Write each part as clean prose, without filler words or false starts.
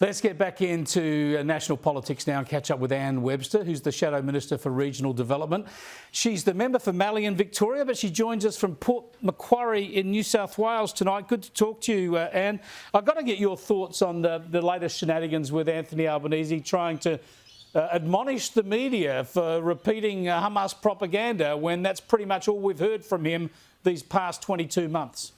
Let's get back into national politics now and catch up with Anne Webster, who's the Shadow Minister for Regional Development. She's the member for Mallee in Victoria, but she joins us from Port Macquarie in New South Wales tonight. Good to talk to you, Anne. I've got to get your thoughts on the latest shenanigans with Anthony Albanese trying to admonish the media for repeating Hamas propaganda when that's pretty much all we've heard from him these past 22 months.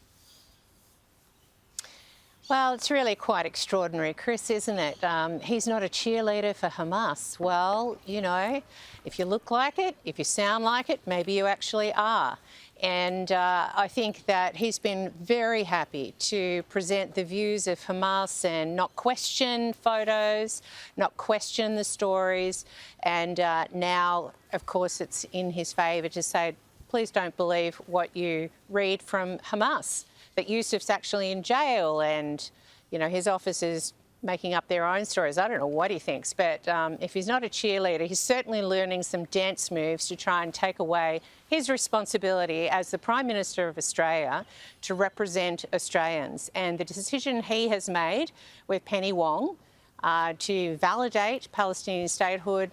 Well, it's really quite extraordinary, Chris, isn't it? He's not a cheerleader for Hamas. Well, you know, if you look like it, if you sound like it, maybe you actually are. And I think that he's been very happy to present the views of Hamas and not question photos, not question the stories. And now, of course, it's in his favour to say, please don't believe what you read from Hamas. But Yusuf's actually in jail and, you know, his office is making up their own stories. I don't know what he thinks, but if he's not a cheerleader, he's certainly learning some dance moves to try and take away his responsibility as the Prime Minister of Australia to represent Australians. And the decision he has made with Penny Wong to validate Palestinian statehood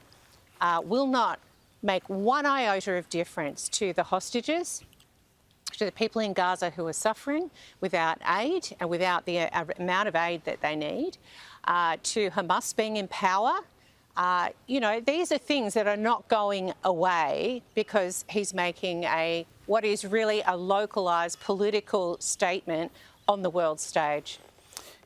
will not make one iota of difference to the hostages, to the people in Gaza who are suffering without aid and without the amount of aid that they need, to Hamas being in power. You know, these are things that are not going away because he's making what is really a localised political statement on the world stage.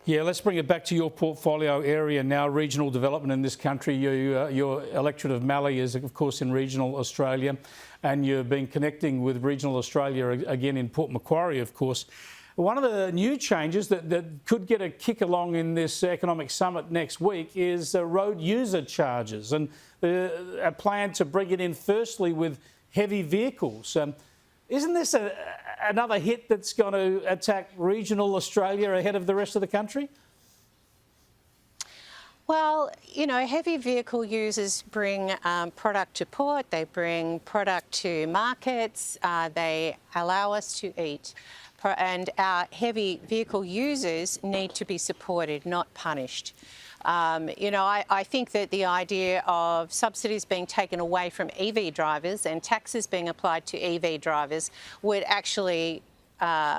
Yeah, let's bring it back to your portfolio area now, regional development in this country. Your electorate of Mallee is, of course, in regional Australia, and you've been connecting with regional Australia again in Port Macquarie, of course. One of the new changes that could get a kick along in this economic summit next week is road user charges and a plan to bring it in firstly with heavy vehicles. Isn't this another hit that's going to attack regional Australia ahead of the rest of the country? Well, you know, heavy vehicle users bring product to port, they bring product to markets, they allow us to eat. And our heavy vehicle users need to be supported, not punished. You know, I think that the idea of subsidies being taken away from EV drivers and taxes being applied to EV drivers would actually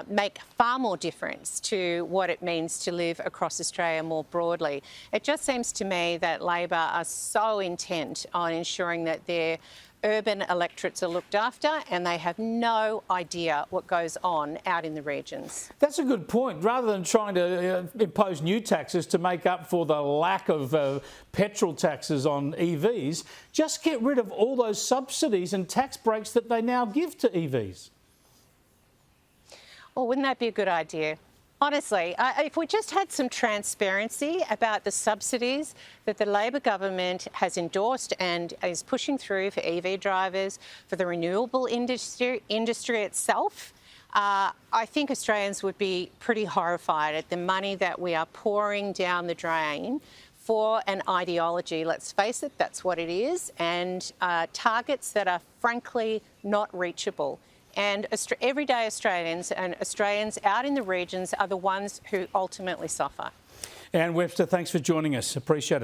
make far more difference to what it means to live across Australia more broadly. It just seems to me that Labor are so intent on ensuring that their urban electorates are looked after and they have no idea what goes on out in the regions. That's a good point. Rather than trying to impose new taxes to make up for the lack of petrol taxes on EVs, just get rid of all those subsidies and tax breaks that they now give to EVs. Well, wouldn't that be a good idea? Honestly, if we just had some transparency about the subsidies that the Labor government has endorsed and is pushing through for EV drivers, for the renewable industry itself, I think Australians would be pretty horrified at the money that we are pouring down the drain for an ideology. Let's face it, that's what it is, and targets that are frankly not reachable. And everyday Australians and Australians out in the regions are the ones who ultimately suffer. Anne Webster, thanks for joining us. Appreciate it.